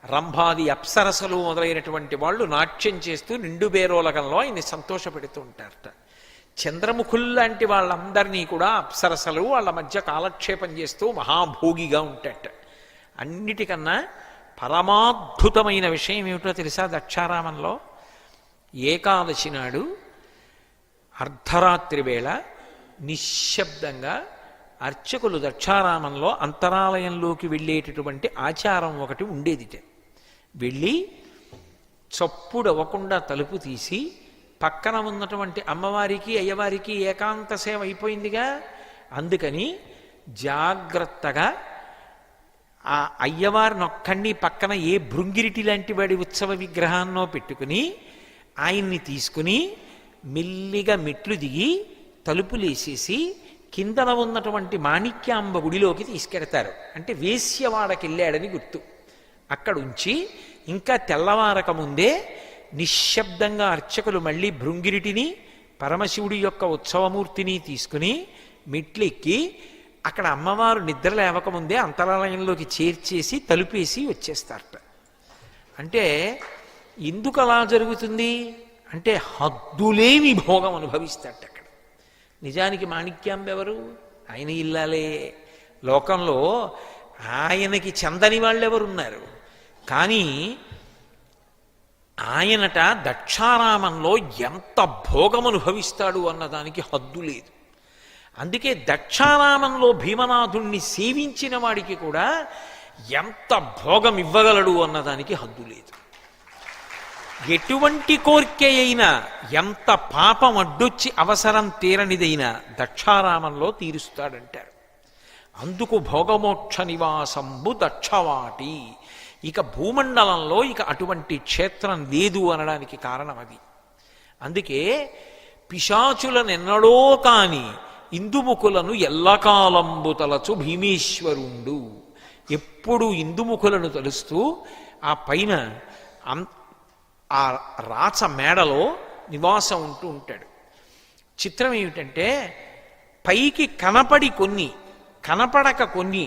రంభాది అప్సరసలు మొదలైనటువంటి వాళ్ళు నాట్యం చేస్తూ నిండు బేరోలకంలో ఆయన్ని సంతోషపెడుతూ ఉంటారట. చంద్రముఖుల్లాంటి వాళ్ళందరినీ కూడా అప్సరసలు వాళ్ళ మధ్య కాలక్షేపం చేస్తూ మహాభోగిగా ఉంటాట. అన్నిటికన్నా పరమాద్భుతమైన విషయం ఏమిటో తెలుసా? దక్షారామంలో ఏకాదశి నాడు అర్ధరాత్రి వేళ నిశ్శబ్దంగా అర్చకులు దక్షారామంలో అంతరాలయంలోకి వెళ్ళేటటువంటి ఆచారం ఒకటి ఉండేది. వెళ్ళి చప్పుడవ్వకుండా తలుపు తీసి పక్కన ఉన్నటువంటి అమ్మవారికి అయ్యవారికి ఏకాంత సేవ అయిపోయిందిగా, అందుకని జాగ్రత్తగా ఆ అయ్యవారినొక్కడిని పక్కన ఏ భృంగిరిటి లాంటి వాడి ఉత్సవ విగ్రహాన్నో పెట్టుకుని ఆయన్ని తీసుకుని మెల్లిగా మెట్లు దిగి తలుపులేసేసి కిందన ఉన్నటువంటి మాణిక్యాంబ గుడిలోకి తీసుకెడతారు. అంటే వేశ్యవాడకి వెళ్ళాడని గుర్తు. అక్కడ ఉంచి ఇంకా తెల్లవారక ముందే నిశ్శబ్దంగా అర్చకులు మళ్ళీ భృంగిరిటిని పరమశివుడి యొక్క ఉత్సవమూర్తిని తీసుకుని మెట్లెక్కి అక్కడ అమ్మవారు నిద్ర లేవకముందే అంతరాలయంలోకి చేర్చేసి తలుపేసి వచ్చేస్తారట. అంటే ఎందుకు అలా జరుగుతుంది అంటే హద్దులేని భోగం అనుభవిస్తారట అక్కడ. నిజానికి మాణిక్యాంబ ఎవరు? ఆయన ఇల్లాలే. లోకంలో ఆయనకి చెందని వాళ్ళెవరున్నారు? కానీ ఆయనట దక్షారామంలో ఎంత భోగం అనుభవిస్తాడు అన్నదానికి హద్దు లేదు. అందుకే దక్షారామంలో భీమనాథుణ్ణి సేవించిన వాడికి కూడా ఎంత భోగం ఇవ్వగలడు అన్నదానికి హద్దు లేదు. ఎటువంటి కోర్కె అయినా, ఎంత పాపం అడ్డొచ్చి అవసరం తీరనిదైనా దక్షారామంలో తీరుస్తాడంటారు. అందుకు భోగమోక్ష నివాసంబు దక్షవాటి. ఇక భూమండలంలో ఇక అటువంటి క్షేత్రం లేదు అనడానికి కారణం అది. అందుకే పిశాచులనెన్నడో కాని ఇందుముఖులను ఎల్లకాలంబు తలచు భీమేశ్వరుండు. ఎప్పుడు ఇందుముఖులను తలుస్తూ ఆ పైన ఆ రాచ మేడలో నివాసం ఉంటూ ఉంటాడు. చిత్రం ఏమిటంటే పైకి కనపడి కొన్ని, కనపడక కొన్ని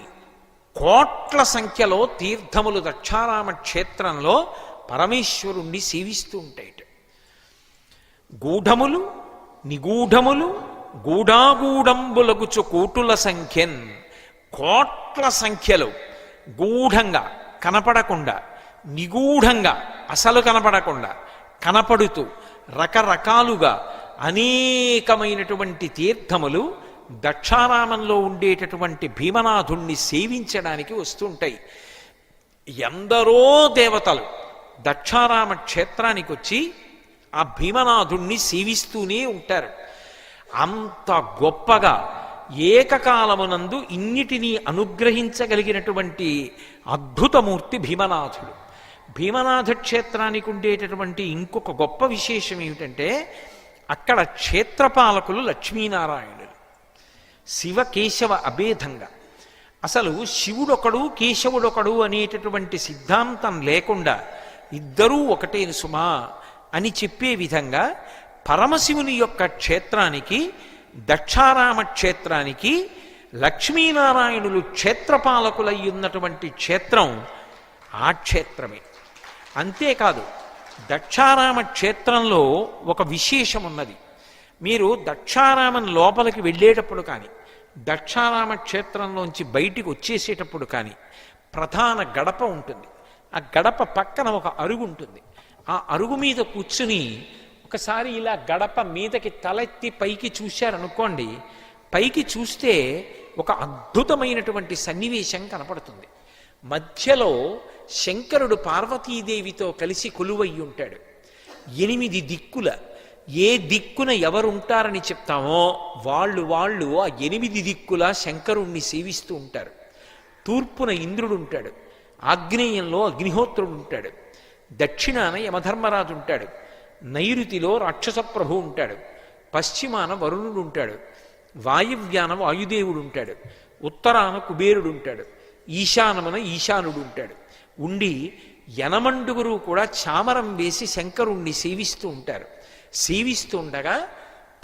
కోట్ల సంఖ్యలో తీర్థములు దక్షారామ క్షేత్రంలో పరమేశ్వరుణ్ణి సేవిస్తూ ఉంటాయి. గూఢములు నిగూఢములు గూఢాగూఢంబులగుచు కోటుల సంఖ్యన్. కోట్ల సంఖ్యలో గూఢంగా కనపడకుండా, నిగూఢంగా అసలు కనపడకుండా, కనపడుతూ రకరకాలుగా అనేకమైనటువంటి తీర్థములు దక్షారామంలో ఉండేటటువంటి భీమనాథుణ్ణి సేవించడానికి వస్తుంటాయి. ఎందరో దేవతలు దక్షారామ క్షేత్రానికి వచ్చి ఆ భీమనాథుణ్ణి సేవిస్తూనే ఉంటారు. అంత గొప్పగా ఏకకాలమునందు ఇన్నిటినీ అనుగ్రహించగలిగినటువంటి అద్భుతమూర్తి భీమనాథుడు. భీమనాథ క్షేత్రానికి ఉండేటటువంటి ఇంకొక గొప్ప విశేషం ఏమిటంటే అక్కడ క్షేత్రపాలకులు లక్ష్మీనారాయణులు. శివ కేశవ అభేదంగా, అసలు శివుడొకడు కేశవుడొకడు అనేటటువంటి సిద్ధాంతం లేకుండా ఇద్దరూ ఒకటే సుమా అని చెప్పే విధంగా పరమశివుని యొక్క క్షేత్రానికి, దక్షారామ క్షేత్రానికి లక్ష్మీనారాయణులు క్షేత్రపాలకులై ఉన్నటువంటి క్షేత్రం ఆ క్షేత్రమే. అంతేకాదు దక్షారామ క్షేత్రంలో ఒక విశేషం ఉన్నది. మీరు దక్షారామం లోపలికి వెళ్ళేటప్పుడు కానీ దక్షారామ క్షేత్రంలోంచి బయటికి వచ్చేసేటప్పుడు కానీ ప్రధాన గడప ఉంటుంది. ఆ గడప పక్కన ఒక అరుగు ఉంటుంది. ఆ అరుగు మీద కూర్చుని ఒకసారి ఇలా గడప మీదకి తలెత్తి పైకి చూశారనుకోండి, పైకి చూస్తే ఒక అద్భుతమైనటువంటి సన్నివేశం కనపడుతుంది. మధ్యలో శంకరుడు పార్వతీదేవితో కలిసి కొలువయ్యి ఉంటాడు. 8 దిక్కుల ఏ దిక్కున ఎవరుంటారని చెప్తామో వాళ్ళు ఆ 8 దిక్కుల శంకరుణ్ణి సేవిస్తూ ఉంటారు. తూర్పున ఇంద్రుడు ఉంటాడు, ఆగ్నేయంలో అగ్నిహోత్రుడు ఉంటాడు, దక్షిణాన యమధర్మరాజు ఉంటాడు, నైరుతిలో రాక్షస ప్రభు ఉంటాడు, పశ్చిమాన వరుణుడు ఉంటాడు, వాయువ్యాన వాయుదేవుడు ఉంటాడు, ఉత్తరాన కుబేరుడు ఉంటాడు, ఈశానమున ఈశానుడు ఉంటాడు. ఉండి యనమండుగురు కూడా చామరం వేసి శంకరుణ్ణి సేవిస్తూ ఉంటారు. సేవిస్తూ ఉండగా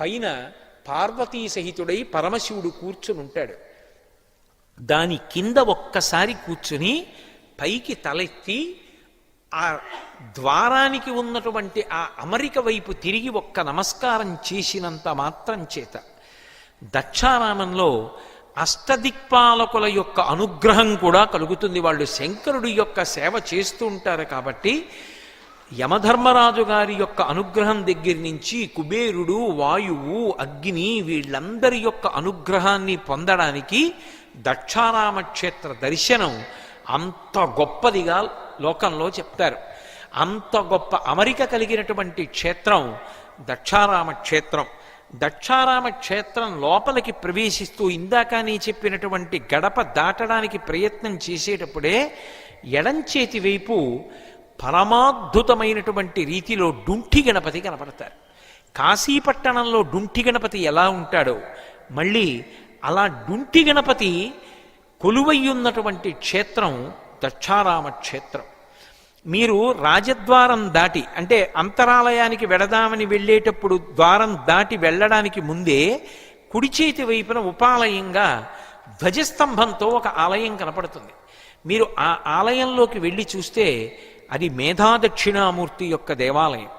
పైన పార్వతీ సహితుడై పరమశివుడు కూర్చుని ఉంటాడు. దాని కింద ఒక్కసారి కూర్చుని పైకి తలెత్తి ఆ ద్వారానికి ఉన్నటువంటి ఆ అమరిక వైపు తిరిగి ఒక్క నమస్కారం చేసినంత మాత్రం చేత దక్షారామంలో అష్టదిక్పాలకుల యొక్క అనుగ్రహం కూడా కలుగుతుంది. వాళ్ళు శంకరుడి యొక్క సేవ చేస్తూ ఉంటారు కాబట్టి యమధర్మరాజు గారి యొక్క అనుగ్రహం దగ్గర నుంచి కుబేరుడు, వాయువు, అగ్ని వీళ్ళందరి యొక్క అనుగ్రహాన్ని పొందడానికి దక్షారామ క్షేత్ర దర్శనం అంత గొప్పదిగా లోకంలో చెప్తారు. అంత గొప్ప అమరిక కలిగినటువంటి క్షేత్రం దక్షారామ క్షేత్రం. దక్షారామ క్షేత్రం లోపలికి ప్రవేశిస్తూ ఇందాకనే చెప్పినటువంటి గడప దాటడానికి ప్రయత్నం చేసేటప్పుడే ఎడంచేతి వైపు పరమాద్భుతమైనటువంటి రీతిలో డుంఠి గణపతి కనపడతారు. కాశీపట్టణంలో డుంఠి గణపతి ఎలా ఉంటాడో మళ్ళీ అలా డుంఠి గణపతి కొలువయ్యున్నటువంటి క్షేత్రం దక్షారామ క్షేత్రం. మీరు రాజద్వారం దాటి అంటే అంతరాలయానికి వెడదామని వెళ్ళేటప్పుడు ద్వారం దాటి వెళ్ళడానికి ముందే కుడి చేతి వైపున ఉపాలయంగా ధ్వజస్తంభంతో ఒక ఆలయం కనపడుతుంది. మీరు ఆ ఆలయంలోకి వెళ్ళి చూస్తే అది మేధాదక్షిణామూర్తి యొక్క దేవాలయం.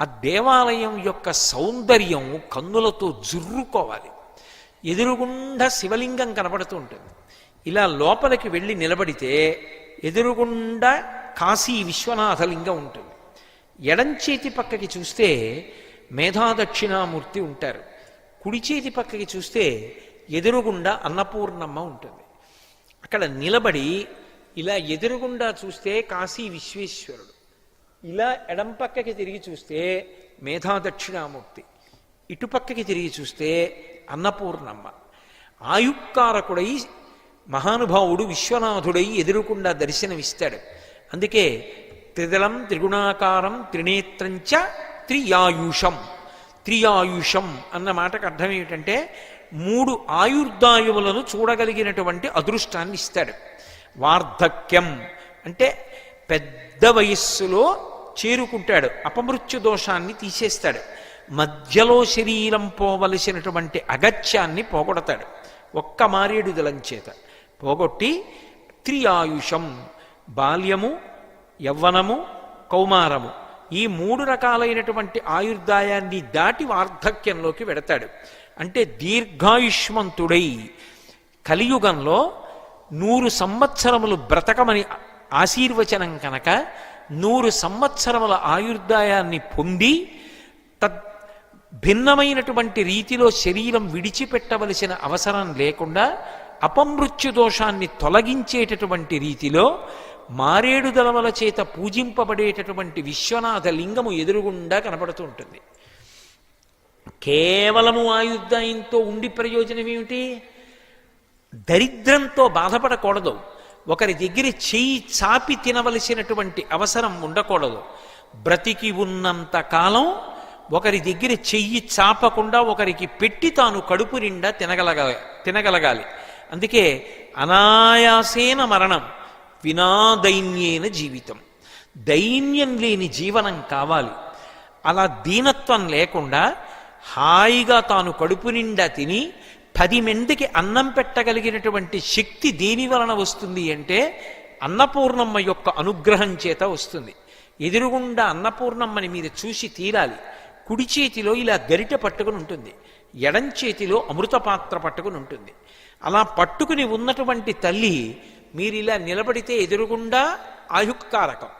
ఆ దేవాలయం యొక్క సౌందర్యం కన్నులతో జుర్రుకోవాలి. ఎదురుగుండా శివలింగం కనపడుతూ ఉంటుంది. ఇలా లోపలికి వెళ్ళి నిలబడితే ఎదురుగుండా కాశీ విశ్వనాథలింగం ఉంటుంది. ఎడంచేతి పక్కకి చూస్తే మేధాదక్షిణామూర్తి ఉంటారు. కుడి చేతి పక్కకి చూస్తే ఎదురుగుండా అన్నపూర్ణమ్మ ఉంటుంది. అక్కడ నిలబడి ఇలా ఎదురుగుండా చూస్తే కాశీ విశ్వేశ్వరుడు, ఇలా ఎడం పక్కకి తిరిగి చూస్తే మేధాదక్షిణామూర్తి, ఇటుపక్కకి తిరిగి చూస్తే అన్నపూర్ణమ్మ. ఆయుక్కారకుడై మహానుభావుడు విశ్వనాథుడై ఎదురుకుండా దర్శనమిస్తాడు. అందుకే త్రిదళం త్రిగుణాకారం త్రినేత్రంచ త్రియాయుషం. త్రియాయుషం అన్న మాటకు అర్థం ఏమిటంటే 3 ఆయుర్దాయువులను చూడగలిగినటువంటి అదృష్టాన్ని ఇస్తాడు. వార్ధక్యం అంటే పెద్ద వయస్సులో చేరుకుంటాడు, అపమృత్యు దోషాన్ని తీసేస్తాడు. మధ్యలో శరీరం పోవలసినటువంటి అగత్యాన్ని పోగొడతాడు ఒక్క మారేడు దళం చేత. పోగొట్టి త్రియాయుషం బాల్యము, యవ్వనము, కౌమారము ఈ 3 రకాలైనటువంటి ఆయుర్దాయాన్ని దాటి వార్ధక్యంలోకి వెడతాడు. అంటే దీర్ఘాయుష్మంతుడై కలియుగంలో 100 సంవత్సరములు బ్రతకమని ఆశీర్వచనం కనుక 100 సంవత్సరముల ఆయుర్దాయాన్ని పొంది భిన్నమైనటువంటి రీతిలో శరీరం విడిచిపెట్టవలసిన అవసరం లేకుండా అపమృత్యు దోషాన్ని తొలగించేటటువంటి రీతిలో మారేడు దళముల చేత పూజింపబడేటటువంటి విశ్వనాథ లింగము ఎదురుగుండా కనపడుతూ ఉంటుంది. కేవలము ఆయుర్దాయంతో ఉండి ప్రయోజనం ఏమిటి? దరిద్రంతో బాధపడకూడదు. ఒకరి దగ్గర చెయ్యి చాపి తినవలసినటువంటి అవసరం ఉండకూడదు. బ్రతికి ఉన్నంత కాలం ఒకరి దగ్గర చెయ్యి చాపకుండా ఒకరికి పెట్టి తాను కడుపు నిండా తినగలగాలి. అందుకే అనాయాసేన మరణం వినా దైన్యేన జీవితం. దైన్యం లేని జీవనం కావాలి. అలా దీనత్వం లేకుండా హాయిగా తాను కడుపు నిండా తిని 10 మందికి అన్నం పెట్టగలిగినటువంటి శక్తి దేని వలన వస్తుంది అంటే అన్నపూర్ణమ్మ యొక్క అనుగ్రహం చేత వస్తుంది. ఎదురుగుండా అన్నపూర్ణమ్మని మీరు చూసి తీరాలి. కుడి చేతిలో ఇలా గరిట పట్టుకుని ఉంటుంది, ఎడం చేతిలో అమృత పాత్ర పట్టుకుని ఉంటుంది. అలా పట్టుకుని ఉన్నటువంటి తల్లి మీరు ఇలా నిలబడితే ఎదురుగుండా ఆయుక్కారకం,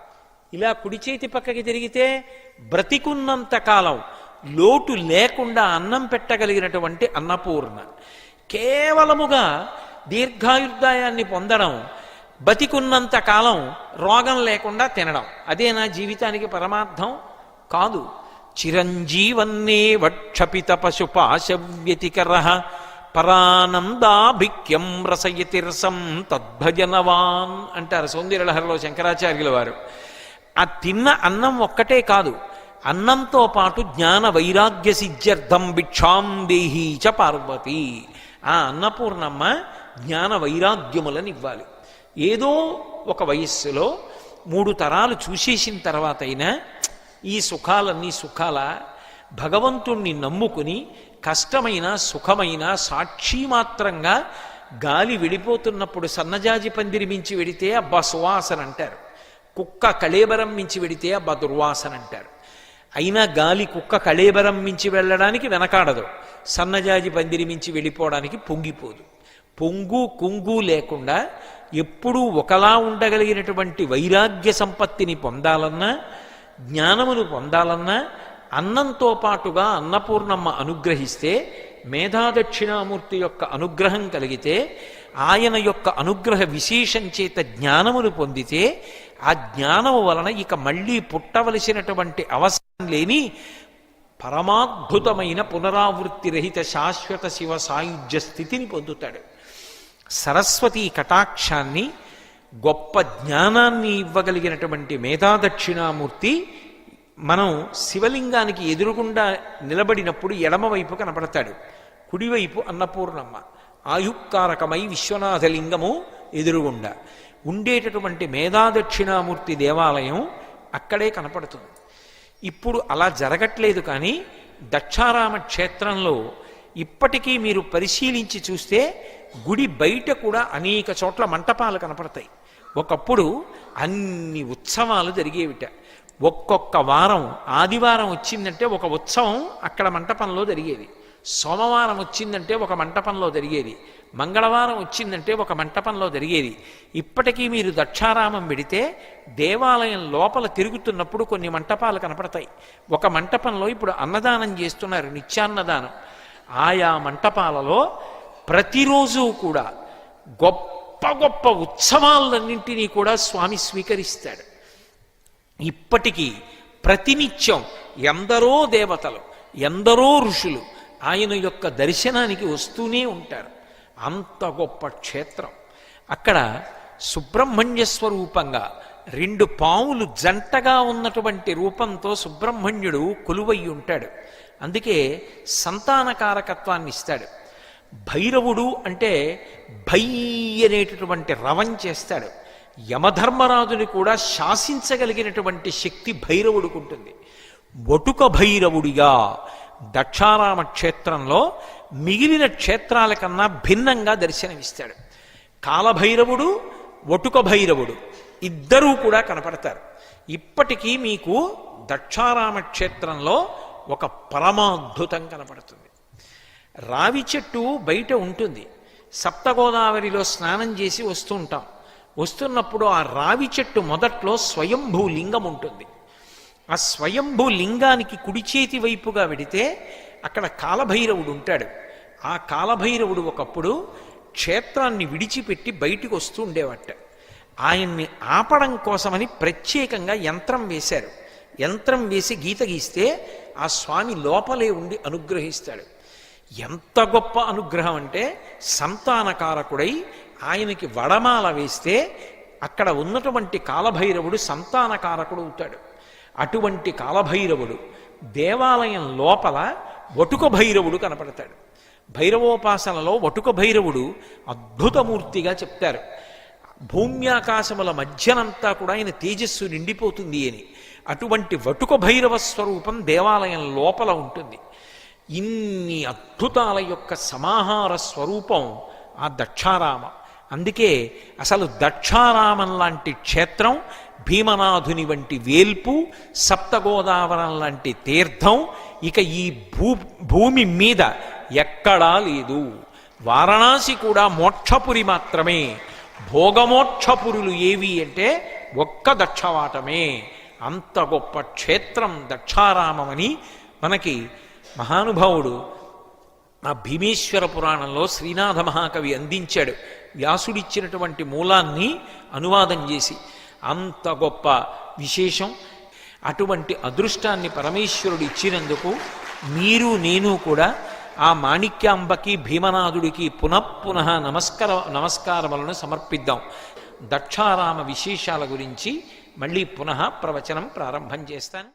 ఇలా కుడి చేతి పక్కకి తిరిగితే బ్రతికున్నంత కాలం లోటు లేకుండా అన్నం పెట్టగలిగినటువంటి అన్నపూర్ణ. కేవలముగా దీర్ఘాయుర్దాయాన్ని పొందడం, బతికున్నంత కాలం రోగం లేకుండా తినడం, అదే నా జీవితానికి పరమార్థం కాదు. చిరంజీవన్నే వక్షపిత పశుపాశవ్యతికర పరానందాభిక్యం రసయతి రసం తద్భజనవాన్ అంటారు సౌందర్యలహరిలో శంకరాచార్యుల వారు. ఆ తిన్న అన్నం ఒక్కటే కాదు, అన్నంతో పాటు జ్ఞాన వైరాగ్య సిద్ధ్యర్థం భిక్షాం దేహీ చ పార్వతి. ఆ అన్నపూర్ణమ్మ జ్ఞాన వైరాగ్యములను ఇవ్వాలి. ఏదో ఒక వయస్సులో 3 తరాలు చూసేసిన తర్వాత అయినా ఈ సుఖాలన్నీ సుఖాల, భగవంతుణ్ణి నమ్ముకుని కష్టమైన సుఖమైన సాక్షి మాత్రంగా గాలి విడిపోతున్నప్పుడు సన్నజాజి పందిరి మించి వెడితే అబ్బా సువాసన అంటారు, కుక్క కళేబరం మించి వెడితే అబ్బా దుర్వాసన అంటారు. అయినా గాలి కుక్క కళేబరం మించి వెళ్ళడానికి వెనకాడదు, సన్నజాజి పందిరి మించి వెళ్ళిపోవడానికి పొంగిపోదు. పొంగు కుంగు లేకుండా ఎప్పుడూ ఒకలా ఉండగలిగినటువంటి వైరాగ్య సంపత్తిని పొందాలన్నా, జ్ఞానమును పొందాలన్నా అన్నంతో పాటుగా అన్నపూర్ణమ్మ అనుగ్రహిస్తే, మేధాదక్షిణామూర్తి యొక్క అనుగ్రహం కలిగితే, ఆయన యొక్క అనుగ్రహ విశేషం చేత జ్ఞానమును పొందితే, ఆ జ్ఞానము వలన ఇక మళ్ళీ పుట్టవలసినటువంటి అవసరం లేని పరమాద్భుతమైన పునరావృత్తి రహిత శాశ్వత శివ సాయుధ్య స్థితిని పొందుతాడు. సరస్వతీ కటాక్షాన్ని, గొప్ప జ్ఞానాన్ని ఇవ్వగలిగినటువంటి మేధాదక్షిణామూర్తి మనం శివలింగానికి ఎదురుగుండా నిలబడినప్పుడు ఎడమవైపు కనపడతాడు, కుడివైపు అన్నపూర్ణమ్మ. ఆయుక్కారకమై విశ్వనాథలింగము ఎదురుగుండా ఉండేటటువంటి మేధాదక్షిణామూర్తి దేవాలయం అక్కడే కనపడుతుంది. ఇప్పుడు అలా జరగట్లేదు, కానీ దక్షారామ క్షేత్రంలో ఇప్పటికీ మీరు పరిశీలించి చూస్తే గుడి బయట కూడా అనేక చోట్ల మంటపాలు కనపడతాయి. ఒకప్పుడు అన్ని ఉత్సవాలు జరిగేవిట. ఒక్కొక్క వారం, ఆదివారం వచ్చిందంటే ఒక ఉత్సవం అక్కడ మంటపంలో జరిగేది, సోమవారం వచ్చిందంటే ఒక మంటపంలో జరిగేది, మంగళవారం వచ్చిందంటే ఒక మంటపంలో జరిగేది. ఇప్పటికీ మీరు దక్షారామం పెడితే దేవాలయం లోపల తిరుగుతున్నప్పుడు కొన్ని మంటపాలు కనపడతాయి. ఒక మంటపంలో ఇప్పుడు అన్నదానం చేస్తున్నారు, నిత్యాన్నదానం. ఆయా మంటపాలలో ప్రతిరోజు కూడా గొప్ప గొప్ప ఉత్సవాలన్నింటినీ కూడా స్వామి స్వీకరిస్తాడు. ఇప్పటికీ ప్రతినిత్యం ఎందరో దేవతలు, ఎందరో ఋషులు ఆయన యొక్క దర్శనానికి వస్తూనే ఉంటారు. అంత గొప్ప క్షేత్రం. అక్కడ సుబ్రహ్మణ్య స్వరూపంగా 2 పాములు జంటగా ఉన్నటువంటి రూపంతో సుబ్రహ్మణ్యుడు కొలువై ఉంటాడు. అందుకే సంతానకారకత్వాన్ని ఇస్తాడు. భైరవుడు అంటే భై అనేటటువంటి రవం చేస్తాడు. యమధర్మరాజుని కూడా శాసించగలిగినటువంటి శక్తి భైరవుడికి ఉంటుంది. వటుక భైరవుడిగా దక్షారామ క్షేత్రంలో మిగిలిన క్షేత్రాల కన్నా భిన్నంగా దర్శనమిస్తాడు. కాలభైరవుడు, వటుక భైరవుడు ఇద్దరూ కూడా కనపడతారు. ఇప్పటికీ మీకు దక్షారామ క్షేత్రంలో ఒక పరమాద్భుతం కనపడుతుంది. రావి చెట్టు బయట ఉంటుంది. సప్తగోదావరిలో స్నానం చేసి వస్తూ ఉంటాం. వస్తున్నప్పుడు ఆ రావి చెట్టు మొదట్లో స్వయంభూ లింగం ఉంటుంది. ఆ స్వయంభూ లింగానికి కుడి చేతి వైపుగా వెడితే అక్కడ కాలభైరవుడు ఉంటాడు. ఆ కాలభైరవుడు ఒకప్పుడు క్షేత్రాన్ని విడిచిపెట్టి బయటికి వస్తూ ఉండేవాట. ఆయన్ని ఆపడం కోసమని ప్రత్యేకంగా యంత్రం వేశారు. యంత్రం వేసి గీత గీస్తే ఆ స్వామి లోపలే ఉండి అనుగ్రహిస్తాడు. ఎంత గొప్ప అనుగ్రహం అంటే, సంతానకారకుడై ఆయనకి వడమాల వేస్తే అక్కడ ఉన్నటువంటి కాలభైరవుడు సంతానకారకుడు అవుతాడు. అటువంటి కాలభైరవుడు దేవాలయం లోపల వటుక భైరవుడు కనపడతాడు. భైరవోపాసనలో వటుక భైరవుడు అద్భుతమూర్తిగా చెప్తారు. భూమ్యాకాశముల మధ్యనంతా కూడా ఆయన తేజస్సు నిండిపోతుంది అని. అటువంటి వటుక భైరవ స్వరూపం దేవాలయం లోపల ఉంటుంది. ఇన్ని అద్భుతాల యొక్క సమాహార స్వరూపం ఆ దక్షారామ. అందుకే అసలు దక్షారామం లాంటి క్షేత్రం భీమనాథుని వంటి వేల్పు, సప్తగోదావరం లాంటి తీర్థం ఇక ఈ భూమి మీద ఎక్కడా లేదు. వారణాసి కూడా మోక్షపురి మాత్రమే. భోగమోక్షపురులు ఏవి అంటే ఒక్క దక్షవాటమే. అంత గొప్ప క్షేత్రం దక్షారామమని మనకి మహానుభావుడు ఆ భీమేశ్వర పురాణంలో శ్రీనాథ మహాకవి అందించాడు. వ్యాసుడిచ్చినటువంటి మూలాన్ని అనువాదం చేసి. అంత గొప్ప విశేషం. అటువంటి అదృష్టాన్ని పరమేశ్వరుడు ఇచ్చినందుకు మీరు నేను కూడా ఆ మాణిక్యాంబకి భీమనాథుడికి పునఃపునః నమస్కారములను సమర్పిద్దాం. దక్షారామ విశేషాల గురించి మళ్ళీ పునః ప్రవచనం ప్రారంభం చేస్తాను.